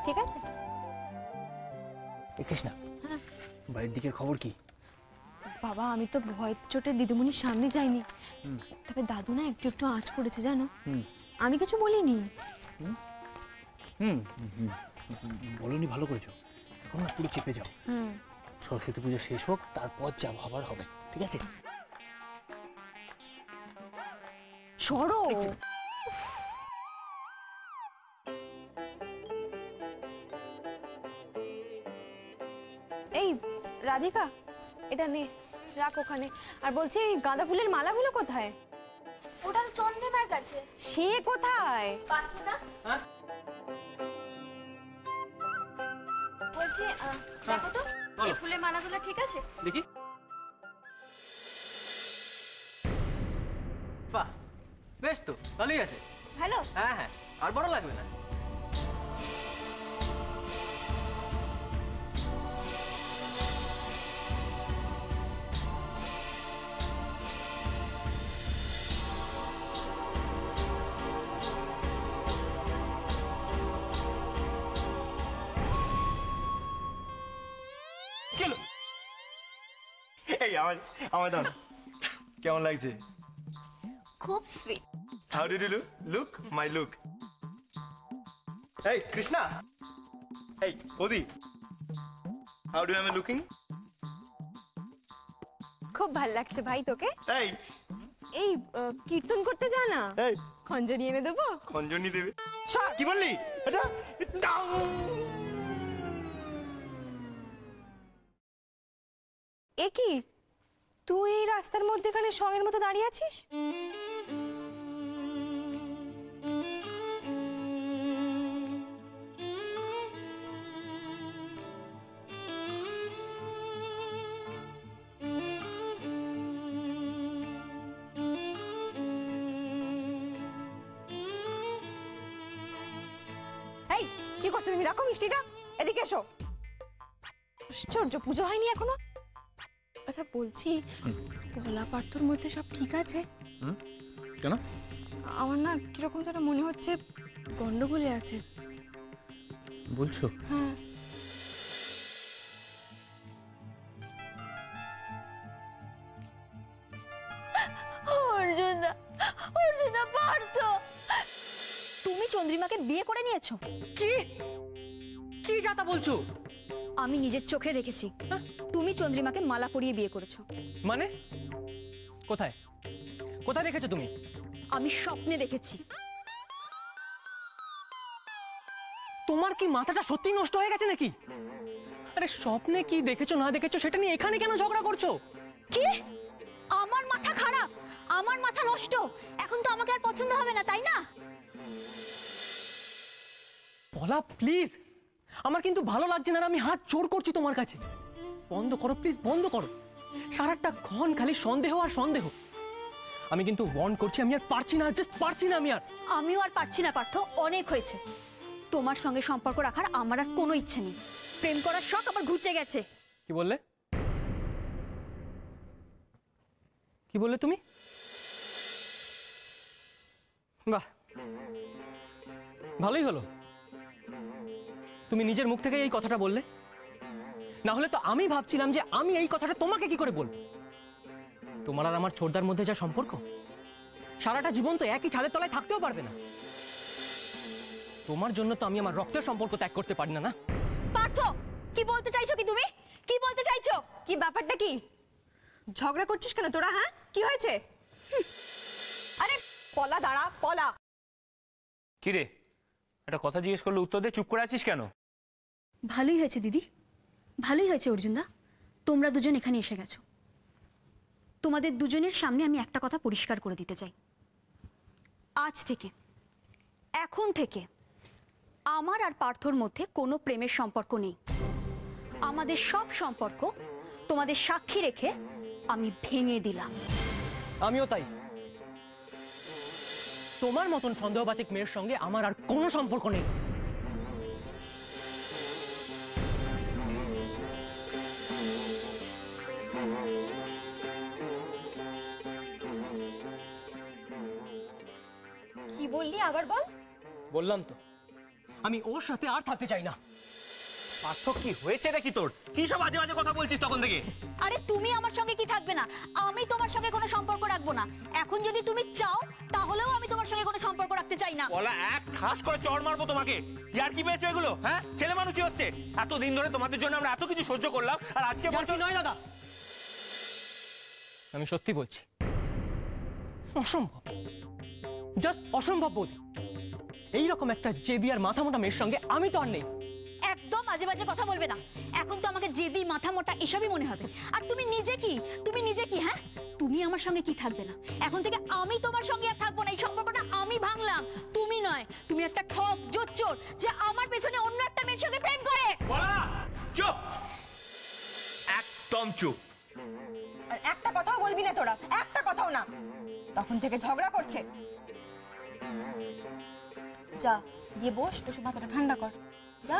ঠিক আছে। কৃষ্ণা, বাড়ির দিকের খবর কি? বাবা আমি তো ভয়ের চোটে দিদিমণির সামনে যাইনি, তবে দাদু না একটু একটু আঁচ করেছে জানো। আমি কিছু বলিনি। বলনি, ভালো করেছো। এখন না পুরো চেপে যাও। সরস্বতী পুজো শেষ হোক, তারপর যা ভাবার হবে, ঠিক আছে? সরো। এই রাধিকা, এটা নে, রাখ ওখানে। আর বলছি এই গাঁদা ফুলের মালাগুলো কোথায়? ওটা তো চন্দ্রিমার কাছে। সে কোথায়? পাখি না? হ্যাঁ? বলছি দেখো তো এই ফুলের মালাগুলো ঠিক আছে? দেখি। বাহ, বেশ তো, ভালোই আছে। ভালো? হ্যাঁ হ্যাঁ, আর বড় লাগবে না। এই আমার দাও। কেমন লাগছে? খুব sweet. How did you look my look? এই কৃষ্ণা, এই ওদি, how do I am looking? খুব ভাল লাগছে ভাই তোকে। এই এই কীর্তন করতে যা না, এই খঞ্জনি এনে দেবো। খঞ্জনি দেবে? কি বললি? এটা এ কি, তুই এই রাস্তার মধ্যেখানে সঙ্গের মতো দাঁড়িয়ে আছিস? এই কি করছো তুমি? রাখো মিষ্টিটা, এদিকে এসো। আশ্চর্য, পুজো হয়নি এখনো। আচ্ছা বলছি, পলা পার্থর মধ্যে সব ঠিক আছে? কেন? আমার না কিরকম যেন মনে হচ্ছে গন্ডগোলে আছে। বলছো? হ্যাঁ। অর্জুনদা, অর্জুনদা পার্থ, তুমি চন্দ্রিমাকে বিয়ে করে নিয়েছো? কি কি যাতা বলছো? আমি নিজের চোখে দেখেছি তুমি চন্দ্রিমাকে মালা পরিয়ে বিয়ে করেছো। মানে কোথায় কোথায় দেখেছো তুমি? আমি স্বপ্নে দেখেছি। তোমার কি মাথাটা সত্যি নষ্ট হয়ে গেছে নাকি? আরে স্বপ্নে কি দেখেছো না দেখেছো সেটা নিয়ে এখানে কেন ঝগড়া করছো? কি? আমার মাথা খারাপ, আমার মাথা নষ্ট, এখন তো আমাকে আর পছন্দ হবে না, তাই না? বলা প্লিজ, আমার কিন্তু ভালো লাগছে না, আমি হাত জোড় করছি তোমার কাছে। বন্ধ করো প্লিজ, বন্ধ করো। সারাটা ক্ষণ খালি সন্দেহ আর সন্দেহ। আমি কিন্তু ওয়ার্ন করছি, আমি আর পারছি না, জাস্ট পারছি না আমি আর। আমিও আর পারছি না পার্থ, অনেক হয়েছে। তোমার সঙ্গে সম্পর্ক রাখার আমার আর কোনো ইচ্ছে নেই। প্রেম করার শখ আমার ঘুচে গেছে। কি বললে? কি বললে তুমি? বাহ, ভালোই হলো তুমি নিজের মুখ থেকে এই কথাটা বললে। না হলে তো আমি ভাবছিলাম যে আমি এই কথাটা তোমাকে কি করে বলবো। তোমার আর আমার ছোটদার মধ্যে যা সম্পর্ক, সারাটা জীবন তো একই ছাদের তলায় থাকতেও পারবে না। তোমার জন্য তো আমি আমার রক্তের সম্পর্ক ত্যাগ করতে পারি না। না পার্থ, কি বলতে চাইছো কি তুমি? কি বলতে চাইছো? কি ব্যাপারটা কি? ঝগড়া করছিস কেন তোরা? হ্যাঁ, কি হয়েছে? আরে পলা, দাঁড়া পলা। কি রে, একটা কথা জিজ্ঞেস করলে উত্তর দিয়ে চুপ করে আছিস কেন? ভালোই হয়েছে দিদি, ভালোই হয়েছে অর্জুনদা, তোমরা দুজন এখানে এসে গেছো। তোমাদের দুজনের সামনে আমি একটা কথা পরিষ্কার করে দিতে চাই। আজ থেকে, এখন থেকে আমার আর পার্থর মধ্যে কোনো প্রেমের সম্পর্ক নেই। আমাদের সব সম্পর্ক তোমাদের সাক্ষী রেখে আমি ভেঙে দিলাম। আমিও তাই। তোমার মতন সন্দেহবাতিক মেয়ের সঙ্গে আমার আর কোনো সম্পর্ক নেই। কি বললি আবার বল। বললাম তো আমি ওর সাথে আর থাকতে চাই না। পার্থ কি হয়েছে নাকি তোর? কি সব বাজে বাজে কথা বলছিস তখন থেকে? আরে তুমি আমার সঙ্গে কি থাকবে না? আমি তোমার সঙ্গে কোনো সম্পর্ক রাখবো না। এখন যদি তুমি চাও তাহলেও আমি তোমার সঙ্গে কোনো সম্পর্ক রাখতে চাই না। বলা এক ঠাস করে চড় মারবো তোমাকে। ইয়ার কি পেয়েছো এগুলো? হ্যাঁ, ছেলে মানুষই হচ্ছে। এতদিন ধরে তোমাদের জন্য আমরা এত কিছু সহ্য করলাম, আর আজকে বলছো নয় দাদা, আমি সত্যি বলছি, অসম্ভব, জাস্ট অসম্ভব বৌদি। এইরকম একটা জেদি আর মাথা মোটা মেয়ের সঙ্গে আমি তো আর নেই। একদম বাজে বাজে কথা বলবে না। এখন তো আমাকে জেদি মাথা মোটা এসবই মনে হবে। আর তুমি নিজে কি হ্যাঁ? তুমি আমার সঙ্গে কি থাকবে না? এখন থেকে আমি তোমার সঙ্গে আর থাকবো না। এই সম্পর্কটা আমি ভাঙলাম, তুমি নয়। তুমি একটা ঠক জোচ্চোর যে আমার পেছনে অন্য একটা মেয়ের সঙ্গে প্রেম করে। বলা চুপ, একদম চুপ। আর একটা কথাও বলবি না তোরা, একটা কথাও না। তখন থেকে ঝগড়া করছে। যা গিয়ে বসে মাথাটা ঠান্ডা কর, যা।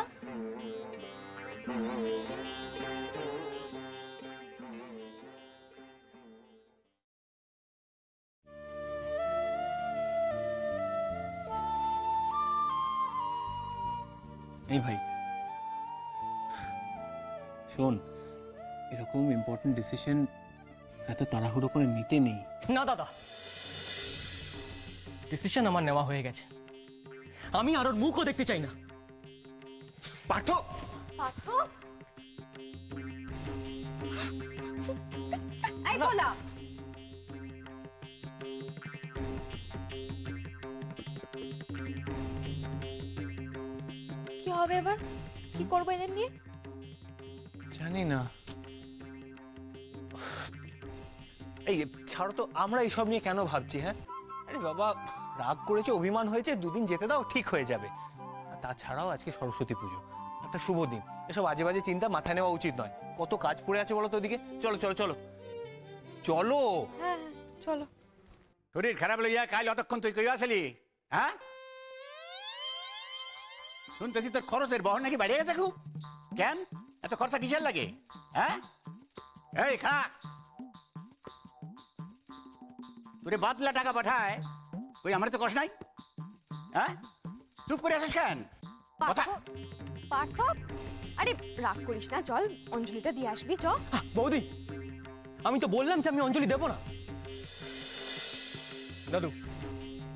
এই ভাই শোন, এরকম ইম্পর্টেন্ট ডিসিশন এত তাড়াহুড়ো করে নিতে নেই। না দাদা, ডিসিশন আমার নেওয়া হয়ে গেছে। আমি আর ওর মুখও দেখতে চাই না। পার্থ, এই বলা, কি হবে এবার? কি করবো এদের নিয়ে? জানি না। এই ছাড়ো তো, আমরা এইসব নিয়ে কেন ভাবছি? হ্যাঁ, আরে বাবা, রাগ করেছে, অভিমান হয়েছে, দুদিন যেতে দাও, ঠিক হয়ে যাবে। আর তাছাড়াও আজকে সরস্বতী পুজো, একটা শুভ দিন। এসব আজে বাজে চিন্তা মাথায় নেওয়া উচিত নয়। কত কাজ পড়ে আছে বলো তো ওদিকে। চলো চলো চলো চলো। হ্যাঁ চলো। শরীর খারাপ লইয়া কাল অতক্ষণ তুই কইয়া আসলি? হ্যাঁ, শুনতেছি তোর খরচের বহন নাকি বেড়ে গেছে খুব। কেন এত খরচা কিসের লাগে? হ্যাঁ, এই খা, তোরে বাদলা টাকা পাঠায়, ওই আমার তো কষ্ট নাই। হ্যাঁ, চুপ করে আসিস কেন? কথা পার্থ, আরে রাগ করিস না, চল অঞ্জলিটা দিয়ে আসবি, চ। বৌদি, আমি তো বললাম যে আমি অঞ্জলি দেব না। দাদু,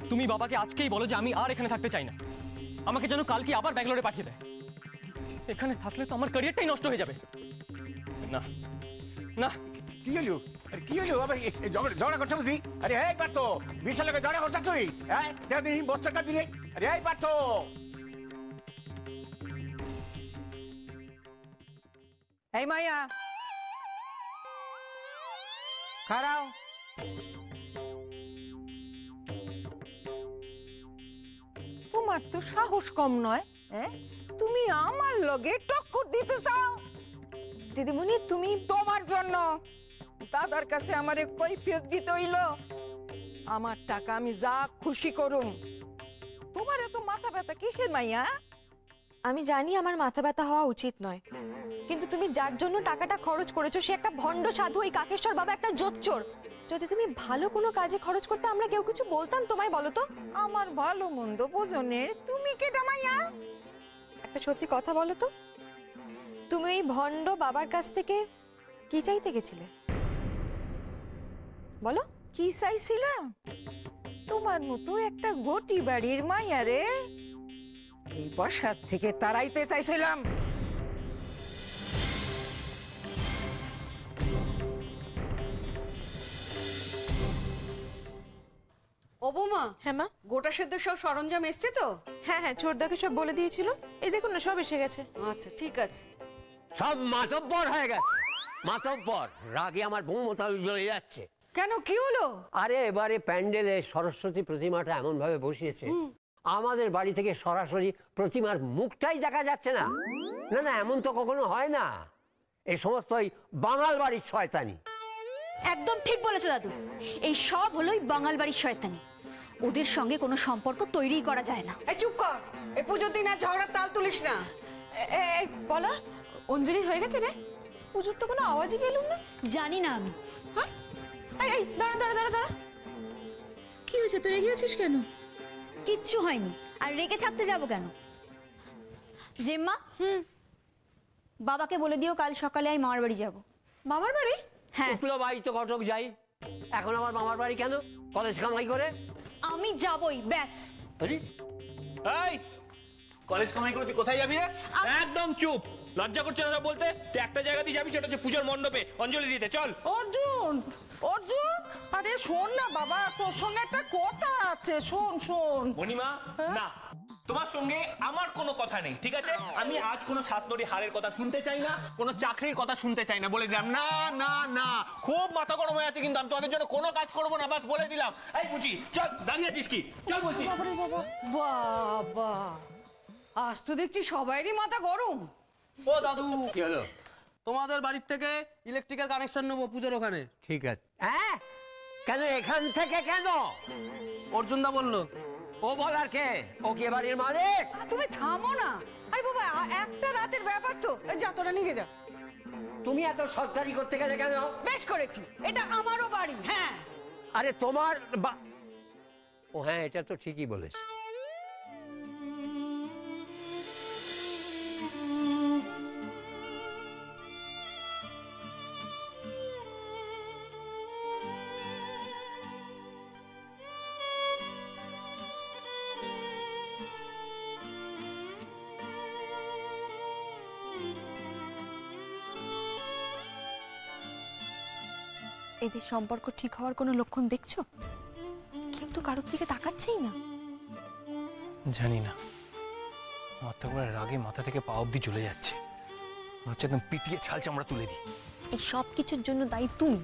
তুমি বাবাকে আজকেই বলো যে আমি আর এখানে থাকতে চাই না। আমাকে যেন কালকে আবার ব্যাঙ্গালোরে পাঠিয়ে দেয়। এখানে থাকলে তো আমার ক্যারিয়ারটাই নষ্ট হয়ে যাবে। না না, কি হলো? আরে কি হলো? আবার ঝগড়া করছে বুঝি? আরে এই পার্থ, বিশাল লোকে ঝগড়া করছিস তুই? হ্যাঁ, দেখ দিন বস্তাটা দিলে। আরে এই পার্থ, এই মাইয়া, খাড়াও। তোমার তো সাহস কম নয়, হ্যাঁ? তুমি আমার লগে টক্কর দিতে চাও? দিদিমণি তুমি, তোমার জন্য দাদার কাছে আমারে কৈফিয়ত দিতে হইল। আমার টাকা আমি যা খুশি করুম। তোমার এত মাথা ব্যথা কিসের মাইয়া? আমি জানি আমার মাথা ব্যথা হওয়া উচিত নয়, কিন্তু তুমি যার জন্য টাকাটা খরচ করেছো সে একটা ভণ্ড সাধু, এই কাকেশ্বর বাবা একটা জোচ্চোর। যদি তুমি ভালো কোনো কাজে খরচ করতে আমরা কেউ কিছু বলতাম তোমায়? বলো তো। আমার ভালো মন্দ বোঝনের তুমি কেডা মাইয়া? একটা সত্যি কথা বলো তো, তুমি এই ভণ্ড বাবার কাছ থেকে কি চাইতে গেছিলে? বলো। কি চাইছিলাম? তোমার মতো একটা গটি বাড়ির মাইয়া রে এই বসার থেকে তাড়াইতে চাইছিলাম। ও বৌমা, হ্যাঁ মা। গোটা সেদ্ধ সব সরঞ্জাম এসছে তো? হ্যাঁ হ্যাঁ, ছোটদাকে সব বলে দিয়েছিল। এই দেখুন না, সব এসে গেছে। আচ্ছা ঠিক আছে। সব মাতব্বর হয়ে গেছে, মাতব্বর। রাগে আমার বৌমতা জ্বলে যাচ্ছে। কেন, কি হলো? আরে এবারে প্যান্ডেলে সরস্বতী প্রতিমাটা এমন ভাবে বসিয়েছে, আমাদের বাড়ি থেকে সরাসরি প্রতিমার মুখটাই দেখা যাচ্ছে না। না না, এমন তো কখনো হয় না। এই সমস্ত ওই বাঙাল বাড়ির শয়তানি। একদম ঠিক বলেছো দাদু। এই সব হলোই বাঙাল বাড়ির শয়তানি। ওদের সঙ্গে কোনো সম্পর্ক তৈরি করা যায় না। এই চুপ কর, এই পুজোর দিন আর ঝগড়ার তাল তুলিস না। এই বলা, অঞ্জলি হয়ে গেছে রে? পুজোর তো কোনো আওয়াজই পেলুম না। জানি না আমি। এই এই, দাঁড়া দাঁড়া দাঁড়া দাঁড়া, কি হয়েছে? তুই রেগে আছিস কেন? কিচ্ছু হয়নি, আর রেগে থাকতে যাব কেন? জেম্মা, বাবাকে বলে দিও কাল সকালে আমি মামার বাড়ি যাব। মামার বাড়ি? হ্যাঁ, উঠলো বাড়ি তো কটক যাই, এখন আমার মামার বাড়ি কেন? কলেজ কামাই করে? আমি যাবই, ব্যাস। আরে, এই কলেজ কামাই করে তুই কোথায় যাবি রে? একদম চুপ, লজ্জা করছে না সব বলতে? তুই একটা জায়গাতেই যাবি, সেটা হচ্ছে পুজোর মণ্ডপে অঞ্জলি দিতে। চল। অর্জুন, অর্জুন, আরে শোন না বাবা, তোর সঙ্গে একটা কথা আছে, শোন শোন। মণিমা, না, তোমার সঙ্গে আমার কোনো কথা নেই, ঠিক আছে? আমি আজ কোনো সাতনড়ি হারের কথা শুনতে চাই না, কোনো চাকরির কথা শুনতে চাই না, বলে দিলাম। না না না, খুব মাথা গরম হয়ে আছে কিন্তু আমি তোমাদের জন্য কোনো কাজ করবো না, বাস বলে দিলাম। এই বুঝি, চল, দাঁড়িয়ে আছিস কি? চল বলছি। বাবা, আজ তো দেখছি সবাইরই মাথা গরম। ও দাদু, কি হলো? তোমাদের বাড়ির থেকে ইলেকট্রিক্যাল কানেকশন নেবো পুজোর ওখানে। ঠিক আছে। হ্যাঁ, কেন এখান থেকে কেন? অর্জুনদা বললো। ও বলার কে? ও কি বাড়ির মালিক? তুমি থামো না। আরে বাবা, একটা রাতের ব্যাপার তো। এই যা, তোরা নিয়ে যা। তুমি এত সরকারি করতে গেলে কেন? বেশ করেছি, এটা আমারও বাড়ি। হ্যাঁ, আরে তোমার ও হ্যাঁ, এটা তো ঠিকই বলেছ। এদের সম্পর্ক ঠিক হওয়ার কোনো লক্ষণ দেখছো? কেউ তো কারোর দিকে তাকাচ্ছেই না। জানি না, আমার তো একবার রাগে মাথা থেকে পা অব্দি চলে যাচ্ছে, মনে হচ্ছে একদম পিটিয়ে ছাল চামড়া তুলে দিই। এই সব কিছুর জন্য দায়ী তুমি।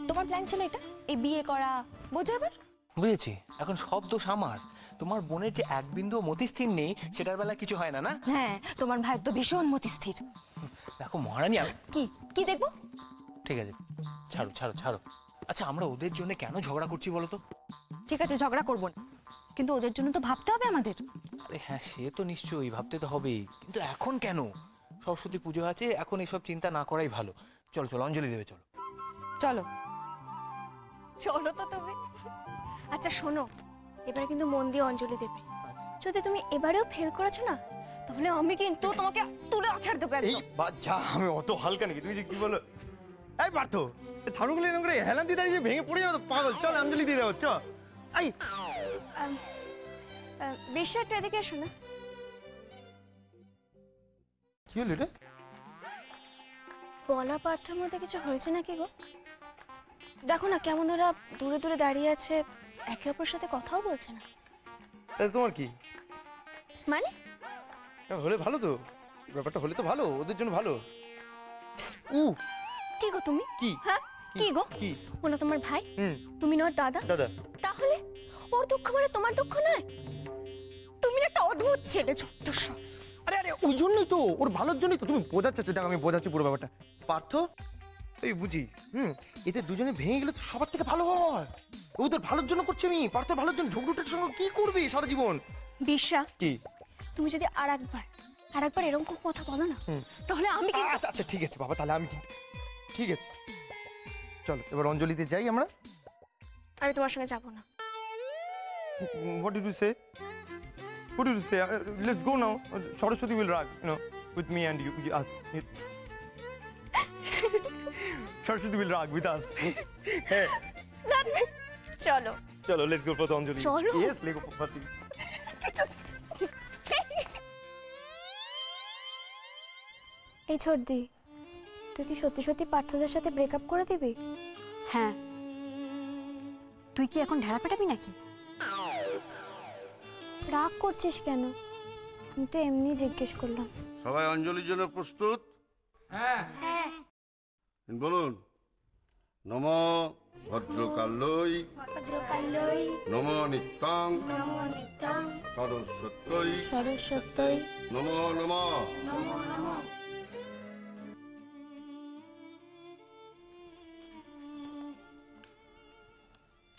তোমার প্ল্যান ছিল এটা, এই বিয়ে করা, বোঝো এবার? বুঝেছি, এখন সব দোষ আমার। তোমার বোনের যে এক বিন্দু মতিস্থির নেই, সেটার বেলা কিছু হয় না। না, হ্যাঁ, তোমার ভাইয়ের তো ভীষণ মতিস্থির। দেখো মহারানী, কি কি দেখবো? ঠিক আছে, ছাড়ো ছাড়ো ছাড়ো। আচ্ছা, আমরা ওদের জন্য কেন ঝগড়া করছি বলো তো? ঠিক আছে, ঝগড়া করবো না, কিন্তু ওদের জন্য তো ভাবতে হবে আমাদের। আরে হ্যাঁ, সে তো নিশ্চয়ই ভাবতে তো হবেই, কিন্তু এখন কেন? সরস্বতী পুজো আছে, এখন এসব চিন্তা না করাই ভালো। চলো চলো, অঞ্জলি দেবে, চলো। চলো চলো তো তুমি। আচ্ছা শোনো, এবারে কিন্তু মন দিয়ে অঞ্জলি দেবে। যদি তুমি এবারেও ফেল করেছো না, তাহলে আমি কিন্তু তোমাকে তুলে আছাড় দেবো এই একদম। বাচ্চা, আমি অত হালকা নাকি? তুমি যে কি বলো? এই পার্থ, থানুগুলো এরকম করে হেলান দিয়ে দাঁড়িয়ে ভেঙে পড়ে যাবে তো পাগল। চল অঞ্জলি দিয়ে দেবো, চ। এই বিশ্বাসটা এদিকে এসো না। কি হলো রে? বলা পার্থের মধ্যে কিছু হয়েছে নাকি গো? দেখো না কেমন ওরা দূরে দূরে দাঁড়িয়ে আছে, একে অপরের সাথে কথাও বলছে না। তাহলে তোমার কি মানে? হলে ভালো তো, ব্যাপারটা হলে তো ভালো, ওদের জন্য ভালো। কি গো তুমি? কি? হ্যাঁ, কি গো? কি? ওনা তোমার ভাই, তুমি না ওর দাদা। দাদা? তাহলে ওর দুঃখ মানে তোমার দুঃখ নয়? তুমি না একটা অদ্ভুত ছেলে, যত্তস্ব। আরে আরে, ওই জন্যই তো, ওর ভালোর জন্যই তো। তুমি বোঝাচ্ছ, দেখ আমি বোঝাচ্ছি পুরো ব্যাপারটা। পার্থ, এই বুঝি, এদের দুজনে ভেঙে গেলে তো সবার থেকে ভালো হয়। ওদের ভালোর জন্য করছি আমি, পার্থর ভালোর জন্য। ঝগড়ুটার সঙ্গে কি করবে সারা জীবন? বিশ্বাস, কি? তুমি যদি আরেকবার এরকম কথা বলো না, তাহলে আমি কি? আচ্ছা আচ্ছা, ঠিক আছে বাবা, তাহলে আমি কি? ঠিক আছে, চলো এবার অঞ্জলিতে যাই আমরা। আমি তোমার সঙ্গে যাবো না। What did you say? What did you say? Let's go now. Saraswati will rag, with me and us. Saraswati will rag with us. Hey. চলো Chalo, let's go for the Anjali. Chalo. Yes, let's go for the. এই ছোটদি, তুই কি সত্যি সত্যি পার্থদের সাথে breakup করে দিবি? হ্যাঁ, তুই কি এখন ঢেড়া পেটাবি নাকি? রাগ করছিস কেন? আমি তো এমনি জিজ্ঞেস করলাম। সবাই অঞ্জলির জন্য প্রস্তুত? হ্যাঁ হ্যাঁ। বলুন। নম ভদ্রকাল্যই ভদ্রকাল্যই নম নিত্যং নমো নিত্যং সরস্বত্যই সরস্বত্যই নম নম। নমো নমঃ।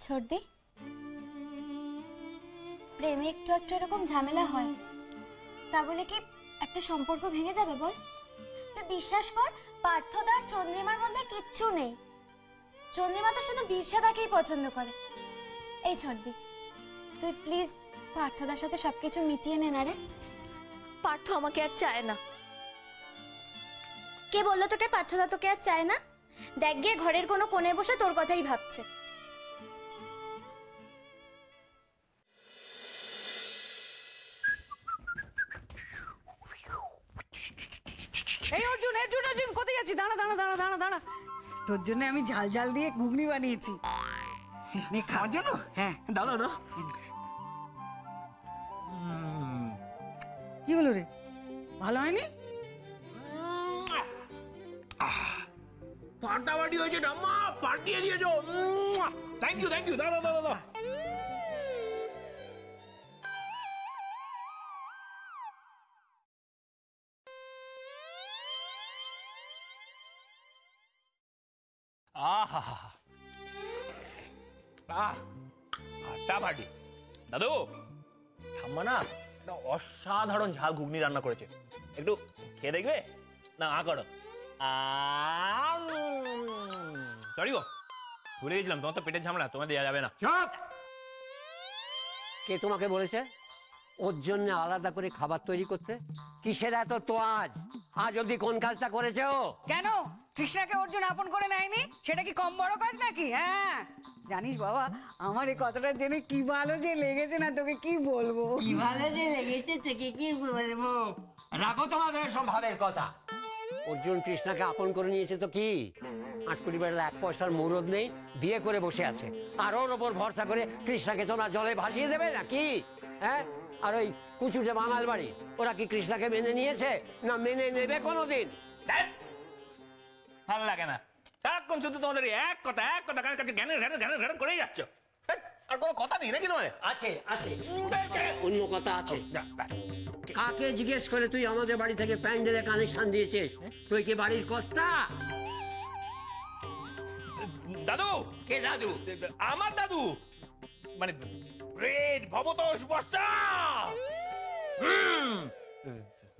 ছোটদি, প্রেমে একটু একটু এরকম ঝামেলা হয়, তা বলে কি একটা সম্পর্ক ভেঙে যাবে বল? তুই বিশ্বাস কর, পার্থদার চন্দ্রিমার মধ্যে কিচ্ছু নেই। চন্দ্রিমা তো শুধু বিরসাদাকেই পছন্দ করে। এই ছোটদি, তুই প্লিজ পার্থদার সাথে সবকিছু মিটিয়ে নে না রে। পার্থ আমাকে আর চায় না। কে বললো তোকে পার্থদা তোকে আর চায় না? দেখ গিয়ে ঘরের কোনো কোণে বসে তোর কথাই ভাবছে। এই অর্জুন অর্জুন অর্জুন কোথায় যাচ্ছি? দাঁড়া দাঁড়া দাঁড়া দাঁড়া দাঁড়া, তোর জন্য আমি ঝাল ঝাল দিয়ে ঘুগনি বানিয়েছি। নে খাওয়ার জন্য? হ্যাঁ দাও দাও দাও। কি হলো রে, ভালো হয়নি? ফাটাফাটি হয়েছে ঠাম্মা, পাঠিয়ে দিয়েছো। Thank you thank you. দাও দাও দাও দাও। ফাটাফাটি। দাদু, ঠাম্মা না একটা অসাধারণ ঝাল ঘুগনি রান্না করেছে, একটু খেয়ে দেখবে না? করো। সরি গো, ভুলে গেছিলাম, তোমার তো পেটের ঝামেলা, তোমার দেওয়া যাবে না। চুপ! কে তোমাকে বলেছে ওর জন্য আলাদা করে খাবার তৈরি করতে? কিসের এত তোয়াজ? আজ অব্দি কোন কাজটা করেছে ও? কেন কৃষ্ণাকে অর্জুন আপন করে নেয়নি? সেটা কি কম বড় কাজ নাকি? হ্যাঁ জানিস বাবা, আমার এই কথাটা জেনে কি ভালো যে লেগেছে না, তোকে কি বলবো। কি ভালো যে লেগেছে তোকে কি বলবো? রাখো তোমাদের সব ভাবের কথা। অর্জুন কৃষ্ণাকে আপন করে নিয়েছে তো কি? আটকুড়ি বেড়ার এক পয়সার মুরদ নেই, বিয়ে করে বসে আছে, আর ওর ওপর ভরসা করে কৃষ্ণাকে তোমরা জলে ভাসিয়ে দেবে নাকি? হ্যাঁ, আর ওই কুচুটে বাঙাল বাড়ি, ওরা কি কৃষ্ণাকে মেনে নিয়েছে না মেনে নেবে কোনোদিন? ভালো লাগে না, সারাক্ষণ শুধু তোমাদের এক কথা কানের কাছে জ্ঞানের ঘ্যানের ঘ্যানের ঘ্যানের করেই যাচ্ছ। আর কোনো কথা নেই নাকি তোমাদের? আছে আছে, অন্য কথা আছে। কাকে জিজ্ঞেস করে তুই আমাদের বাড়ি থেকে প্যান্ডেলে কানেকশন দিয়েছিস? তুই কি বাড়ির কর্তা? দাদু। কে দাদু? আমার দাদু, মানে গ্রেট ভবতোষ বর্ষা।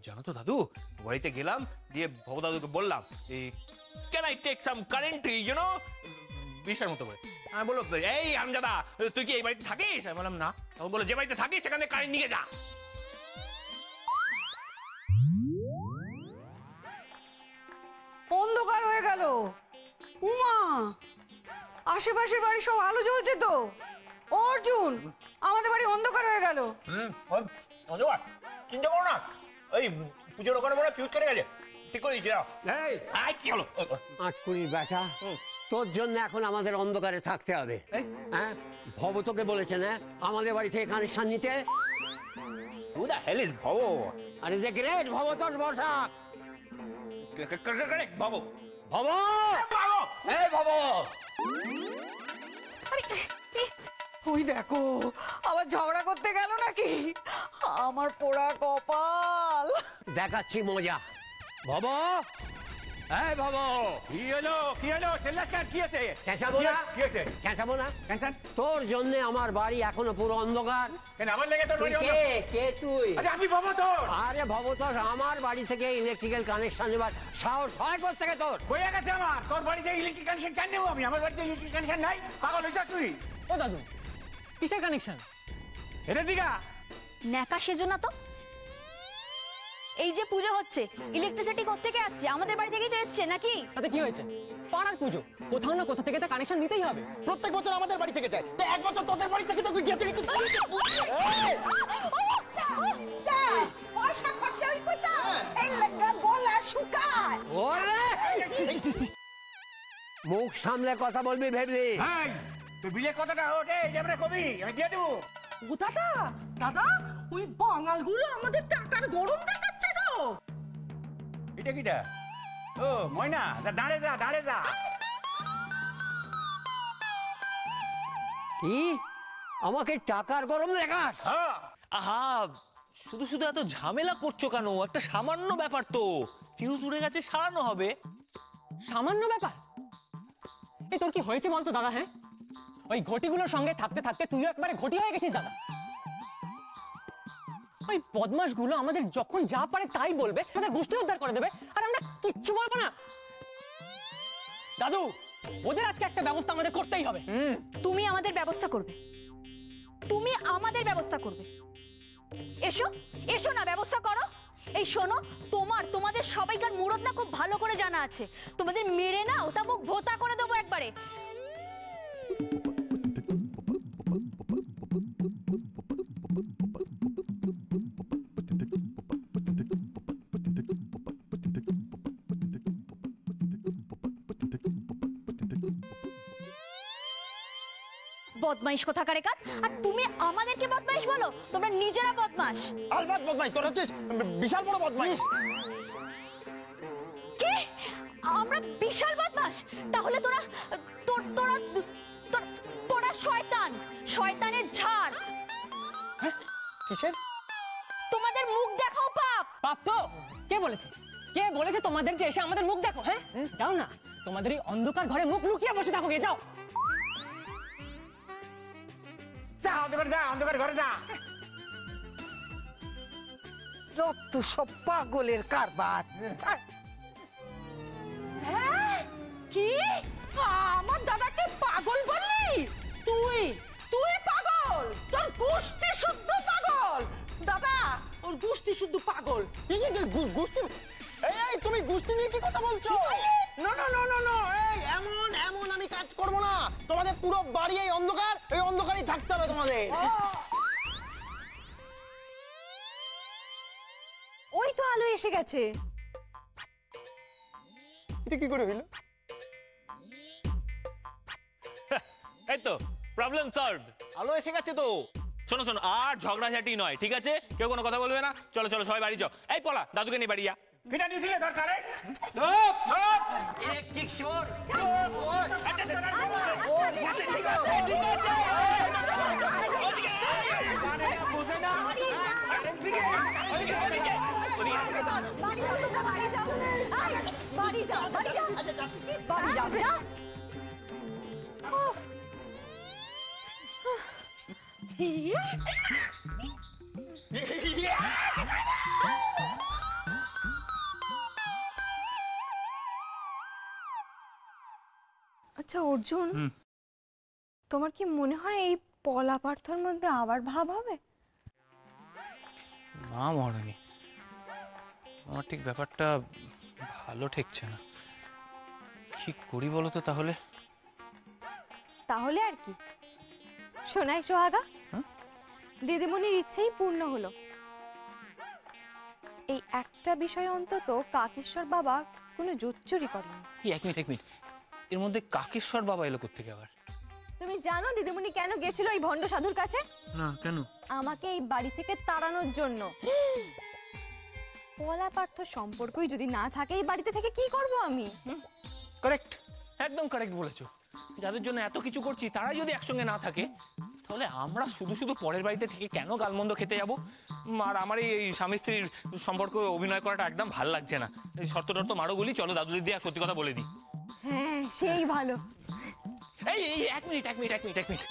জানো তো দাদু, বাড়িতে গেলাম, দিয়ে ভবদাদুকে বললাম can I take some current, you know, বিষয়ের মতো করে। আমি বললো, এই আমজাদা তুই কি এই বাড়িতে থাকিস? আমি বললাম না। তখন বললো, যে বাড়িতে থাকিস সেখানে কারেন্ট নিয়ে যা। অন্ধকার হয়ে গেল। উমা, আশেপাশের বাড়ি সব আলো জ্বলছে তো। অর্জুন, আমাদের বাড়ি অন্ধকার হয়ে গেল। অন্ধকার চিন্তা করো না, ওই পুজোর ওখানে মনে ফিউজ কেটে গেছে, ঠিক করে দিচ্ছি। কি হলো? আটকুড়ির ব্যাটা, তোর জন্য এখন আমাদের অন্ধকারে থাকতে হবে। হ্যাঁ, ভব তোকে বলেছে না আমাদের বাড়ি থেকে কানেকশন নিতে? Who the hell is ভব? আরে যে গ্রেট ভবতোষ বর্ষা। ভব ভব, এই ভব। ওই দেখো, আবার ঝগড়া করতে গেল নাকি? আমার পোড়া কপাল। দেখাচ্ছি মজা। ভব, এই ভব। কি হলো কি হলো? সেল্লাসকার কি আছে? চেঁচাবো না, কি আছে? চেঁচাবো না। ক্যান্সার? তোর জন্য আমার বাড়ি এখনো পুরো অন্ধকার। কেন আমার লেগে তোর তুই বাড়ি কে? কে তুই? আরে আমি বাবা তোর। আরে ভবতোষ, আমার বাড়ি থেকে ইলেকট্রিক্যাল কানেকশন নেবার সাহস হয় কোথা থেকে তোর? হয়ে গেছে আমার। তোর বাড়িতে ইলেকট্রিক কানেকশন কেন নেব আমি? আমার বাড়িতে ইলেকট্রিক কানেকশন নাই। পাগল হয়েছিস তুই? ও দাদু, কিসের কানেকশন? এটা দিগা ন্যাকা সেজো না তো। এই যে পুজো হচ্ছে, ইলেকট্রিসিটি কোত্থেকে আসছে? আমাদের বাড়ি থেকেই তো এসছে নাকি? তাতে কি হয়েছে? পাড়ার পুজো, কোথাও না কোথা থেকে তো কানেকশন নিতেই হবে। প্রত্যেক বছর আমাদের বাড়ি থেকে যায়, তো এক বছর তোদের বাড়ি থেকে তো গিয়েছে কিন্তু। পয়সা খরচা হই কইতা, এই লাগা গলা শুকায়। ওরে, মুখ সামলে কথা বলবি ভেবলি? হাই, তুই বিলে কতটা ওঠে এবারে কবি আমি দিয়ে দেবো। ও দাদা, দাদা ওই বাঙালগুলো আমাদের টাকার গরম দেখাচ্ছে গো। এটা কিটা? ও ময়না, যা দাঁড়ে যা দাঁড়ে যা। কি আমাকে টাকার গরম দেখাস? আহা, শুধু শুধু এত ঝামেলা করছো কেন? একটা সামান্য ব্যাপার তো, ফিউজ উড়ে গেছে, সারানো হবে। সামান্য ব্যাপার? এই তোর কি হয়েছে বলতো দাদা? হ্যাঁ, ওই ঘটিগুলোর সঙ্গে থাকতে থাকতে তুইও একবারে ঘটি হয়ে গেছিস দাদা। ওই বদমাশগুলো আমাদের যখন যা পারে তাই বলবে, আমাদের গোষ্ঠী উদ্ধার করে দেবে, আর আমরা কিচ্ছু বলবো না। দাদু, ওদের আজকে একটা ব্যবস্থা আমাদের করতেই হবে। তুমি আমাদের ব্যবস্থা করবে? তুমি আমাদের ব্যবস্থা করবে। এসো এসো না, ব্যবস্থা করো। এই শোনো, তোমাদের সবাইকার মুরত না খুব ভালো করে জানা আছে। তোমাদের মেরে না ওটা মুখ ভোতা করে দেবো একবারে। বদমাইশ কোথাকার একার, আর তুমি আমাদেরকে বদমাইশ বলো? তোমরা নিজেরা বদমাশ। আলবাত বদমাইশ, তোর হচ্ছে বিশাল বড় বদমাইশ। কি? আমরা বিশাল বদমাশ? তাহলে তোরা তোরা তোরা শয়তান, শয়তানের ঝাড়। কিসের? তোমাদের মুখ দেখাও পাপ। পাপ তো কে বলেছে? কে বলেছে তোমাদের যে এসে আমাদের মুখ দেখো? হ্যাঁ, যাও না, তোমাদের এই অন্ধকার ঘরে মুখ লুকিয়ে বসে থাকো। যাও যা, অন্ধকার যা, অন্ধকার ঘরে যা। যত সব পাগলের কারবার। কি? আমার দাদাকে পাগল বললি? তুই তুই পাগল? তোর গোষ্ঠী শুদ্ধ পাগল। দাদা ওর গোষ্ঠী শুদ্ধ পাগল। গোষ্ঠী? এই তুমি গোষ্ঠী নিয়ে কি কথা বলছো? না না না না না, এই এমন এমন আমি কাজ করব না। তোমাদের পুরো বাড়ি এই অন্ধকার, এই অন্ধকারেই থাকতে হবে তোমাদের। ওই তো আলো এসে গেছে। এটা কি করে হইলো? এই তো প্রবলেম সলভড, আলো এসে গেছে তো। শোনো শোনো, আর ঝগড়াঝাটি নয়, ঠিক আছে? কেউ কোনো কথা বলবে না। চলো চলো সবাই বাড়ি যাও। এই পলা, দাদুকে নিয়ে বাড়ি যা। কিটা নিয়েছিলে দরকারে? ইলেকট্রিক চোর। আচ্ছা অর্জুন, তোমার কি মনে হয় এই পলা পার্থর মধ্যে আবার ভাব হবে? মা মরণী, আমার ঠিক ব্যাপারটা ভালো ঠেকছে না। কি করি বলো তো তাহলে? তাহলে আর কি, শোনাই সোহাগা, দিদিমণির ইচ্ছেই পূর্ণ হলো। এই একটা বিষয় অন্তত কাকেশ্বর বাবা কোনো জোচ্চুরি করেনি। কি, এক মিনিট এক মিনিট, এর মধ্যে কাকেশ্বর বাবা এলো কোত্থেকে আবার? তুমি জানো দিদিমণি কেন গেছিল এই ভণ্ড সাধুর কাছে? না, কেন? আমাকে এই বাড়ি থেকে তাড়ানোর জন্য। পলা পার্থ সম্পর্কই যদি না থাকে এই বাড়িতে থেকে কি করব আমি? কারেক্ট, একদম কারেক্ট বলেছো। যাদের জন্য এত কিছু করছি তারাই যদি একসঙ্গে না থাকে, তাহলে আমরা শুধু শুধু পরের বাড়িতে থেকে কেন গালমন্দ খেতে যাবো? আর আমার এই স্বামী স্ত্রীর সম্পর্ক অভিনয় করাটা একদম ভাল লাগছে না। এই শর্ত টর্ত মারো গুলি, চলো দাদু দিদি সত্যি কথা বলে দিই। হ্যাঁ সেই ভালো। এই এই এক মিনিট এক মিনিট এক মিনিট এক মিনিট,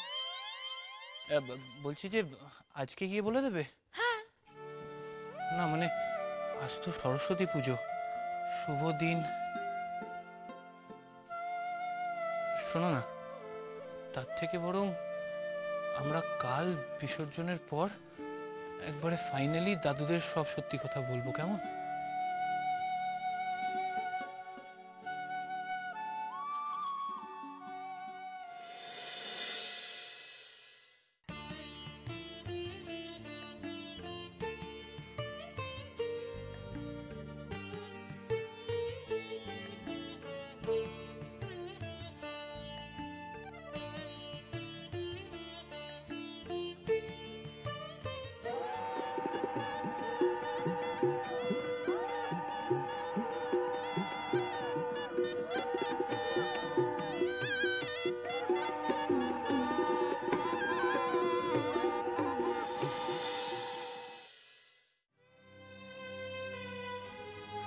বলছি যে আজকে গিয়ে বলে দেবে? না মানে আজ তো সরস্বতী পুজো, শুভ দিন। শোনো না, তার থেকে বরং আমরা কাল বিসর্জনের পর একবারে ফাইনালি দাদুদের সব সত্যি কথা বলবো, কেমন?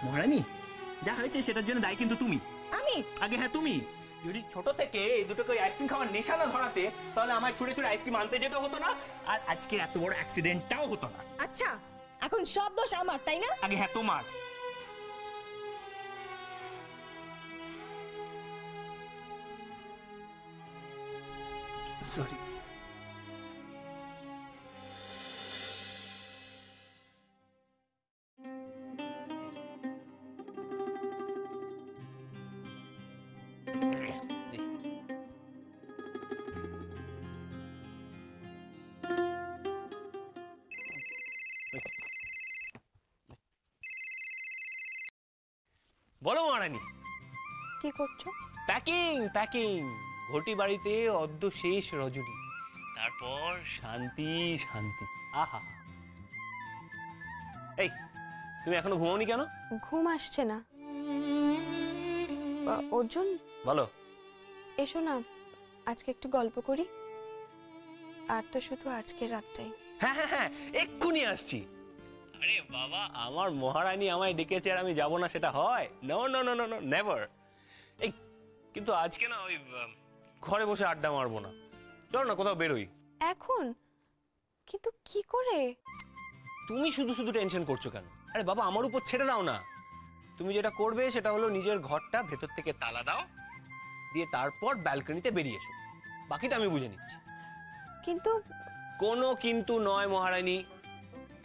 মহারানী, যা হয়েছে সেটার জন্য দায়ী কিন্তু তুমি। আমি? আগে হ্যাঁ তুমি। যদি ছোট থেকে এই দুটোকে আইসক্রিম খাওয়ার নেশা না ধরাতে, তাহলে আমার ছুটে ছুটে আইসক্রিম আনতে যেতে হতো না, আর আজকে এত বড় অ্যাক্সিডেন্টটাও হতো না। আচ্ছা এখন সব দোষ আমার, তাই না? আগে হ্যাঁ তোমার। সরি। বলো মহারানী। কি করছো? প্যাকিং প্যাকিং, ঘটি বাড়িতে অদ্য শেষ রজনী, তারপর শান্তি শান্তি। আহা, এই তুমি এখনো ঘুমাওনি কেন? ঘুম আসছে না। অর্জুন, বলো। এসো না, আজকে একটু গল্প করি। আর তো শুধু আজকের রাতটাই। হ্যাঁ হ্যাঁ হ্যাঁ, এক্ষুনি আসছি। আরে বাবা, আমার মহারানী আমায় ডেকেছে আর আমি যাব না, সেটা হয়? No no no no no, never. এই কিন্তু আজকে না ওই ঘরে বসে আড্ডা মারবো না, চলো না কোথাও বেরোই। এখন? কিন্তু কি করে? তুমি শুধু শুধু টেনশন করছো কেন? আরে বাবা, আমার উপর ছেড়ে দাও না। তুমি যেটা করবে সেটা হলো নিজের ঘরটা ভেতর থেকে তালা দাও, দিয়ে তারপর ব্যালকনিতে বেরিয়ে এসো, বাকিটা আমি বুঝে নিচ্ছি। কিন্তু কোনো কিন্তু নয় মহারানী,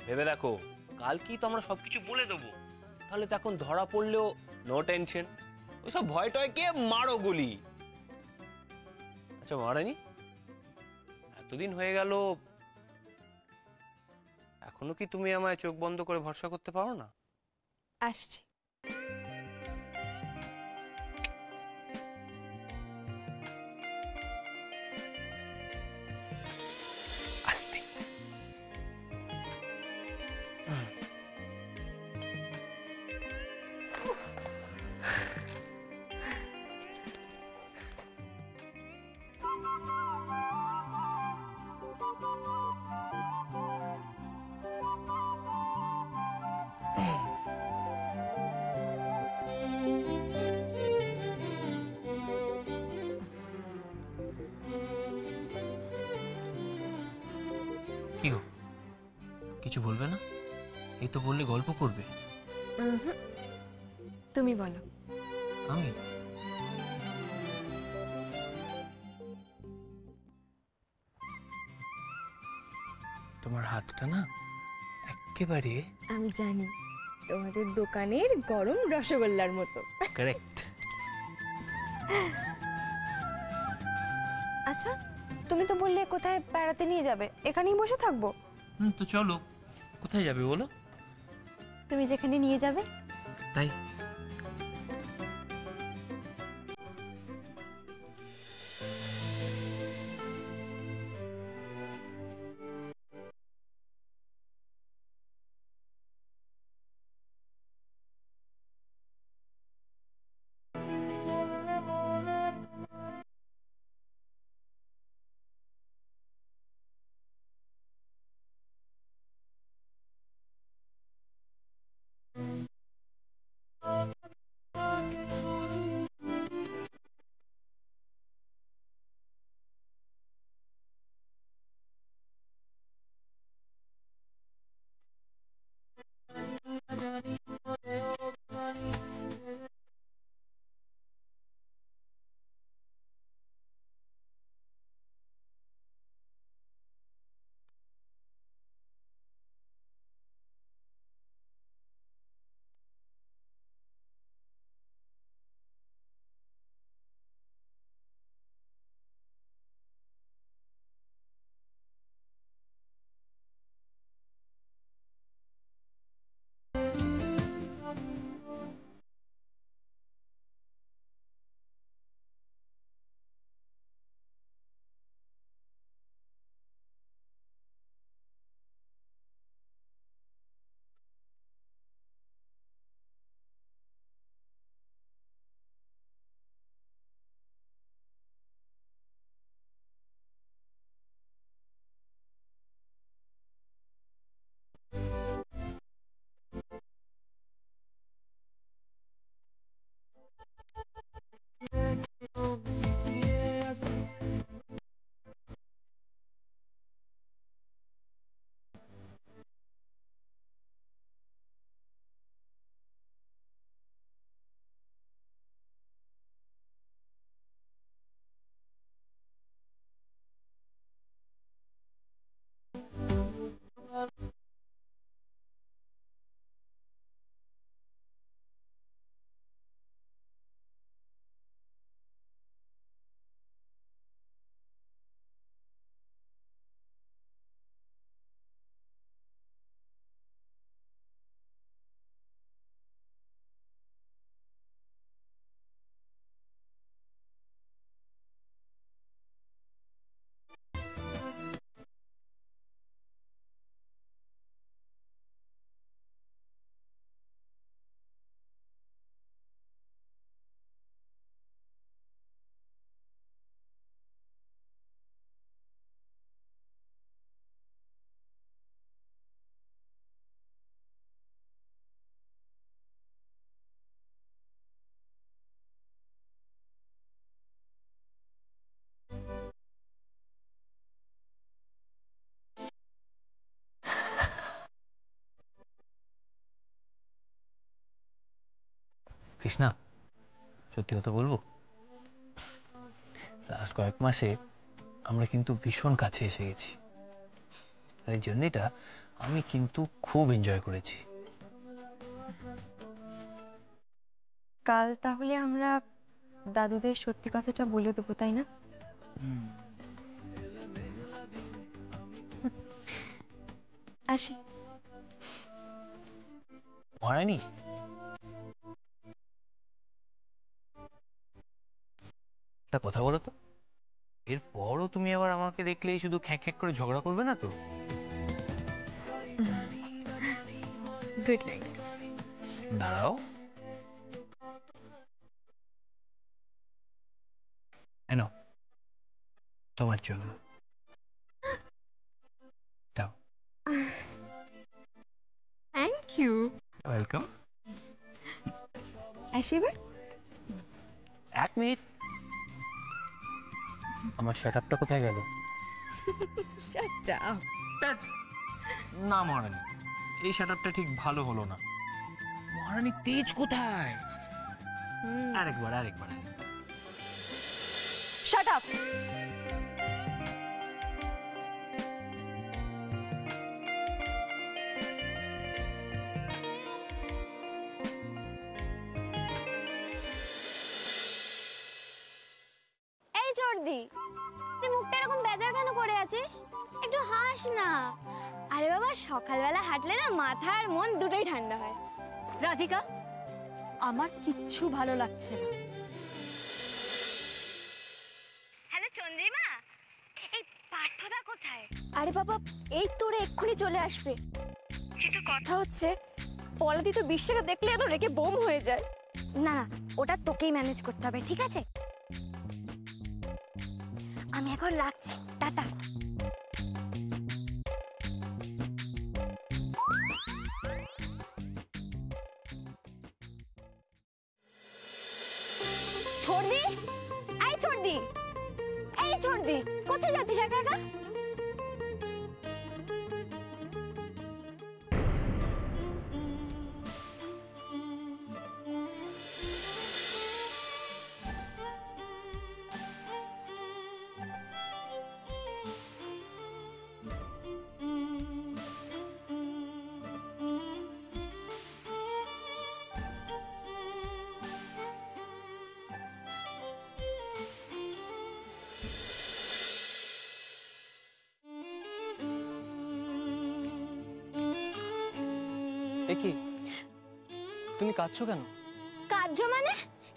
ভেবে দেখো, কাল কি তো আমরা সবকিছু বলে দেবো, তাহলে তো এখন ধরা পড়লেও নো টেনশন, ওইসব ভয় টয় কে, মারো গুলি। আচ্ছা মহারানী, এতদিন হয়ে গেল, এখনো কি তুমি আমায় চোখ বন্ধ করে ভরসা করতে পারো না? আসছি। আস্তে। কি গো, কিছু বলবে না? এই তো বললে গল্প করবে। তুমি বলো। আমি? তোমার হাতটা না একেবারে, আমি জানি, তোমাদের দোকানের গরম রসগোল্লার মতো। কারেক্ট। আচ্ছা, তুমি তো বললে কোথায় বেড়াতে নিয়ে যাবে, এখানেই বসে থাকবো? তো চলো, কোথায় যাবে বলো? তুমি যেখানে নিয়ে যাবে। তাই? কৃষ্ণা, সত্যি কথা বলবো, লাস্ট কয়েক মাসে আমরা কিন্তু ভীষণ কাছে এসে গেছি। আর এই জার্নিটা আমি কিন্তু খুব এনজয় করেছি। কাল তাহলে আমরা দাদুদের সত্যি কথাটা বলে দেবো, তাই না? আসি। হয়নি একটা কথা বলো তো, এরপরও তুমি আবার আমাকে দেখলেই শুধু খ্যাঁক খ্যাঁক করে ঝগড়া করবে না তো? Good night. দাঁড়াও, এনো তোমার জন্য। যাও। Thank you. ওয়েলকাম। আসি এবার। এক মিনিট, আমার শার্টআপটা কোথায় গেল? না মহারানী, এই শার্টআপটা ঠিক ভালো হলো না। মহারানী তেজ কোথায়? আরেকবার আরেকবার। Shut up. এই চর্দি, তুই মুখটা এরকম বেজার কেন করে আছিস? একটু হাস না। আরে বাবা, সকালবেলা হাঁটলে না মাথা আর মন দুটোই ঠান্ডা হয়। রাধিকা, আমার কিচ্ছু ভালো লাগছে না। হ্যালো চন্দ্রিমা, এই পার্থদা কোথায়? আরে বাবা, এই তোরে এক্ষুনি চলে আসবে। কিন্তু কথা হচ্ছে, পলাদি তো বিশ্বাকে দেখলে তো রেখে বোম হয়ে যায়। না না, ওটা তোকেই ম্যানেজ করতে হবে, ঠিক আছে? আমি এখন রাখছি, টাটা। ছোড়দি, এই ছোড়দি, এই ছোড়দি, কোথায় যাচ্ছিস একা একা? কি তুমি কাঁদছো কেন? কাঁদছো মানে?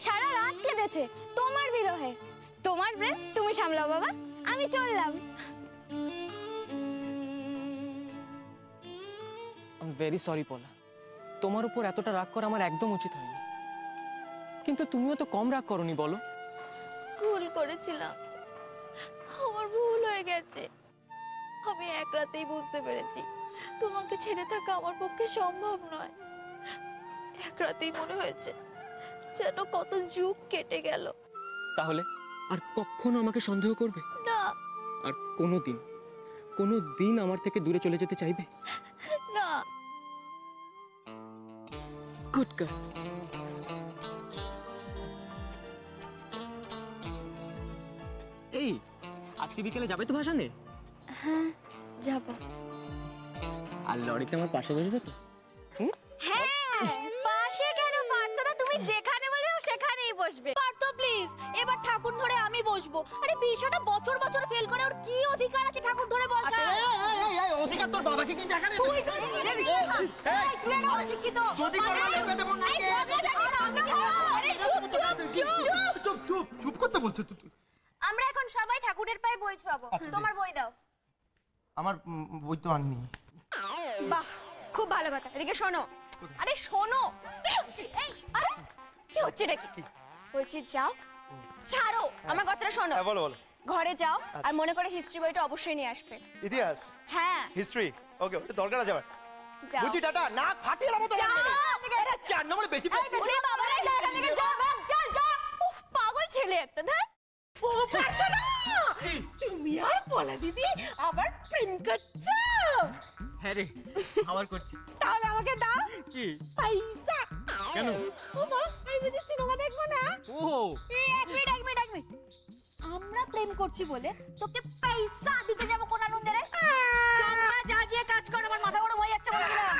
সারা রাত কেঁদেছে তোমার বিরহে। তোমার প্রেম তুমি সামলাও বাবা, আমি চললাম। আই এম ভেরি সরি পলা, তোমার উপর এতটা রাগ করা আমার একদম উচিত হয়নি। কিন্তু তুমিও তো কম রাগ করনি, বলো। ভুল করেছিলাম, আমার ভুল হয়ে গেছে। আমি এক রাতেই বুঝতে পেরেছি তোমাকে ছেড়ে থাকা আমার পক্ষে সম্ভব নয়। এক রাতেই মনে হয়েছে যেন কত যুগ কেটে গেল। তাহলে আর কখনো আমাকে সন্দেহ করবে না। আর কোনো দিন আমার থেকে দূরে চলে যেতে চাইবে না। Good girl. এই আজকে বিকেলে যাবে তো ভাসানে? হ্যাঁ যাব। আর লরিতে আমার পাশে বসবে তো? হ্যাঁ, পাশে কেন পার্থদা, তুমি যেখানে বলবে সেখানেই বসবে। পার্থ প্লিজ, এবার ঠাকুর ধরে আমি বসবো। আরে বিষয়টা বছর বছর ফেল করে, ওর কি অধিকার আছে ঠাকুর ধরে বসা? অধিকার তোর বাবাকে কি দেখা নেই? তুই তো তুই একটা অশিক্ষিত। যদি করো লেপে দেবো না। আরে চুপ চুপ চুপ চুপ চুপ চুপ করতে বলছো তুই? আমরা এখন সবাই ঠাকুরের পায়ে বই ছোঁয়াবো। তোমার বই দাও। আমার বই তো আননি। বাহ, খুব ভালো কথা। এদিকে শোনো। আরে শোনো, এই আরে কি হচ্ছে নাকি? বলছি যাও, ছাড়ো, আমার কথাটা শোনো। বলো বলো। ঘরে যাও আর মনে করে হিস্ট্রি বইটা অবশ্যই নিয়ে আসবে। ইতিহাস, হ্যাঁ হিস্ট্রি, ওকে, ওটা দরকার আছে আমার। যাও। বুঝি টাটা, না ফাটিয়ে না মতো। যাও। আরে 4 নম্বরে বেশি পড়ছি। ওরে বাবা রে, যা এখান থেকে যা, ভাগ, চল যা। উফ, পাগল ছেলে একটা, ধ্যাৎ। ও প্রার্থনা, তুমি আর পলা দিদি আবার প্রেম করছো? হ্যাঁ রে, আবার করছি। তাহলে আমাকে দাও কি? পয়সা। কেন? ওমা আমি বুঝি সিনেমা দেখবো না। ও এই এক মিনিট আমরা প্রেম করছি বলে তোকে পয়সা দিতে যাবো কোন আনন্দে রে? চল না, যা গিয়ে কাজ কর, আমার মাথা গরম হয়ে যাচ্ছে বলছিলাম।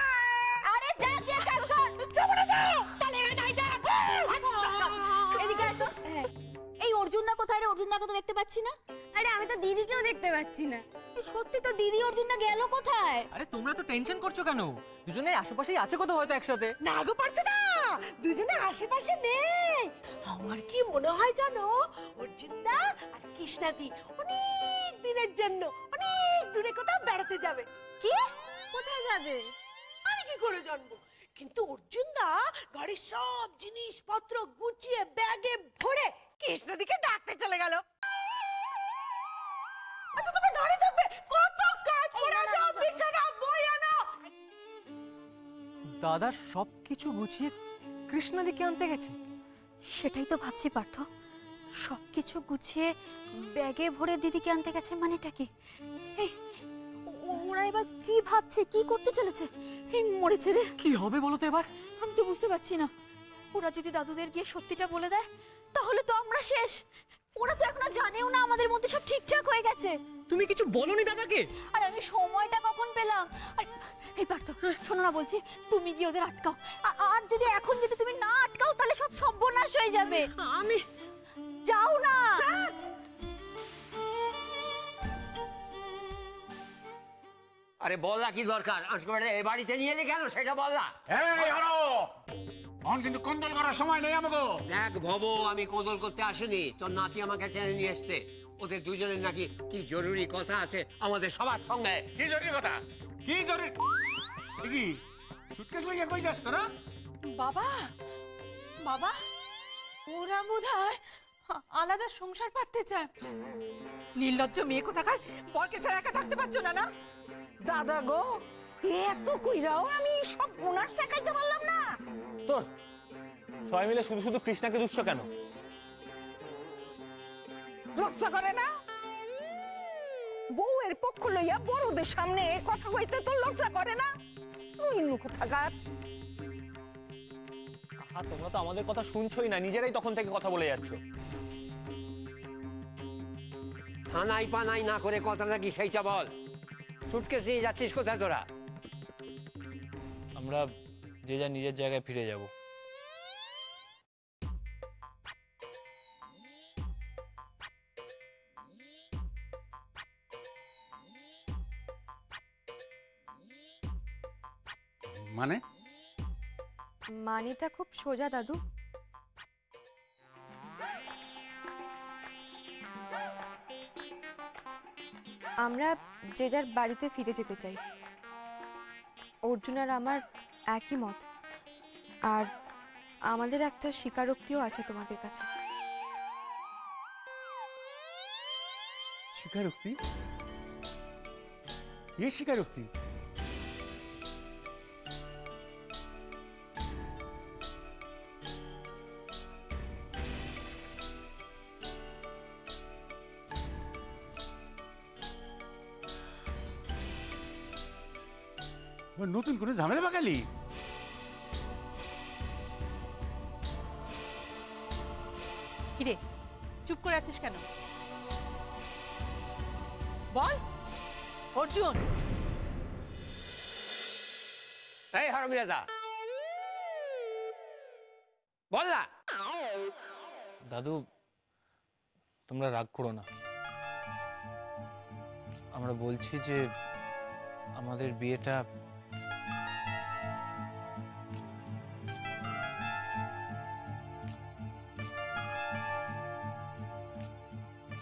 আরে যা গিয়ে কাজ কর, চলে যা। তাহলে এটাই দেখ। এদিকে আয় তো। এই অর্জুন দা কোথায় রে? অর্জুন দাকে তো দেখতে পাচ্ছি না। আরে আমি তো দিদিকেও দেখতে পাচ্ছি না। এই সত্যি তো দিদি অর্জুন দা গেল কোথায়? আরে তোমরা তো টেনশন করছো কেন? দুজনে আশেপাশেই আছে কোথাও হয়তো একসাথে। না গো পারছে না, দুজনে আশেপাশে নেই। আমার কি মনে হয় জানো, অর্জুনদা আর কৃষ্ণাদি অনেক দিনের জন্য অনেক দূরে কোথাও বেড়াতে যাবে। কি? কোথায় যাবে? আমি কি করে জানবো? কিন্তু অর্জুনদা গাড়ির সব জিনিসপত্র গুছিয়ে ব্যাগে ভরে কৃষ্ণদিকে ডাকতে চলে গেল। আচ্ছা তোমরা দাঁড়িয়ে থাকবে, কত কাজ পড়ে আছে, বিছানা বই আনো। দাদা সবকিছু গুছিয়ে কৃষ্ণাদিকে আনতে গেছে। সেটাই তো ভাবছি পার্থ, সবকিছু গুছিয়ে ব্যাগে ভরে দিদিকে আনতে গেছে, মানেটা কি? এই ওরা এবার কি ভাবছে, কি করতে চলেছে? এই মরেছে রে। কি হবে বলো তো এবার? আমি তো বুঝতে পারছি না। ওরা যদি দাদুদের গিয়ে সত্যিটা বলে দেয় তাহলে তো আমরা শেষ। ওরা তো এখনো জানেও না আমাদের মধ্যে সব ঠিকঠাক হয়ে গেছে। তুমি কিছু বলনি দাদাকে? আর আমি সময়টা কখন পেলাম? এই পার্থ শোনো না, বলছি তুমি গিয়ে ওদের আটকাও। আর যদি এখন যদি তুমি না আটকাও তাহলে সব সর্বনাশ হয়ে যাবে। আমি যাও না। আরে বললা কি দরকার? আজকে এ বাড়িতে নিয়ে এলি কেন সেটা বললা। এই হলো অন কিন্তু কন্দল করার সময় নেই আমাকে। দেখ ভব, আমি কোদল করতে আসিনি, তোর নাতি আমাকে টেনে নিয়ে এসছে। ওদের দুজনের নাকি কি জরুরি কথা আছে আমাদের সবার সঙ্গে। কি জরুরি কথা? কি জরুরি? কি সুটকেস লইয়া কই যাস তোরা? বাবা বাবা, ওরা বোধহয় আলাদা সংসার পাততে চায়। নির্লজ্জ মেয়ে কোথাকার, বরকে ছাড়া একা থাকতে পারছো না না? দাদা গো, এত কইরাও আমি সব বোনাস টাকাইতে পারলাম না। তোর সবাই মিলে শুধু শুধু কৃষ্ণাকে দুঃখ কেন? লজ্জা করে না? বউয়ের পক্ষ লইয়া বড়দের সামনে কথা কইতে তো লজ্জা করে না? তুই কোথাকার। তোমরা তো আমাদের কথা শুনছোই না, নিজেরাই তখন থেকে কথা বলে যাচ্ছ। থানাই পানাই না করে কথাটা কি সেইটা বল। সুটকেস নিয়ে যাচ্ছিস কোথায় তোরা? আমরা যে যা নিজের জায়গায় ফিরে যাব। মানে মানেটা খুব সোজা দাদু। আমরা যে যার বাড়িতে ফিরে যেতে চাই। অর্জুন আর আমার একই মত। আর আমাদের একটা স্বীকারোক্তিও আছে তোমাদের কাছে। স্বীকারোক্তি? এ স্বীকারোক্তি? নতুন করে ঝামেলা পাকালি? কিরে চুপ করে আছিস কেন? বল অর্জুন। এই হারামিয়াদা, বল না। দাদু তোমরা রাগ করো না। আমরা বলছি যে আমাদের বিয়েটা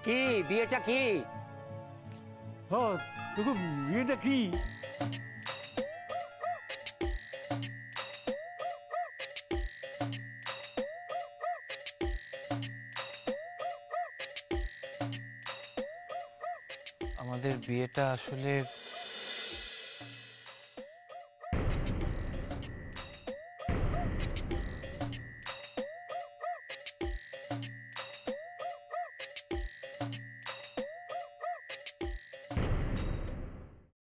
কি বিয়েটা কি? তোকে বিয়েটা কি? আমাদের বিয়েটা আসলে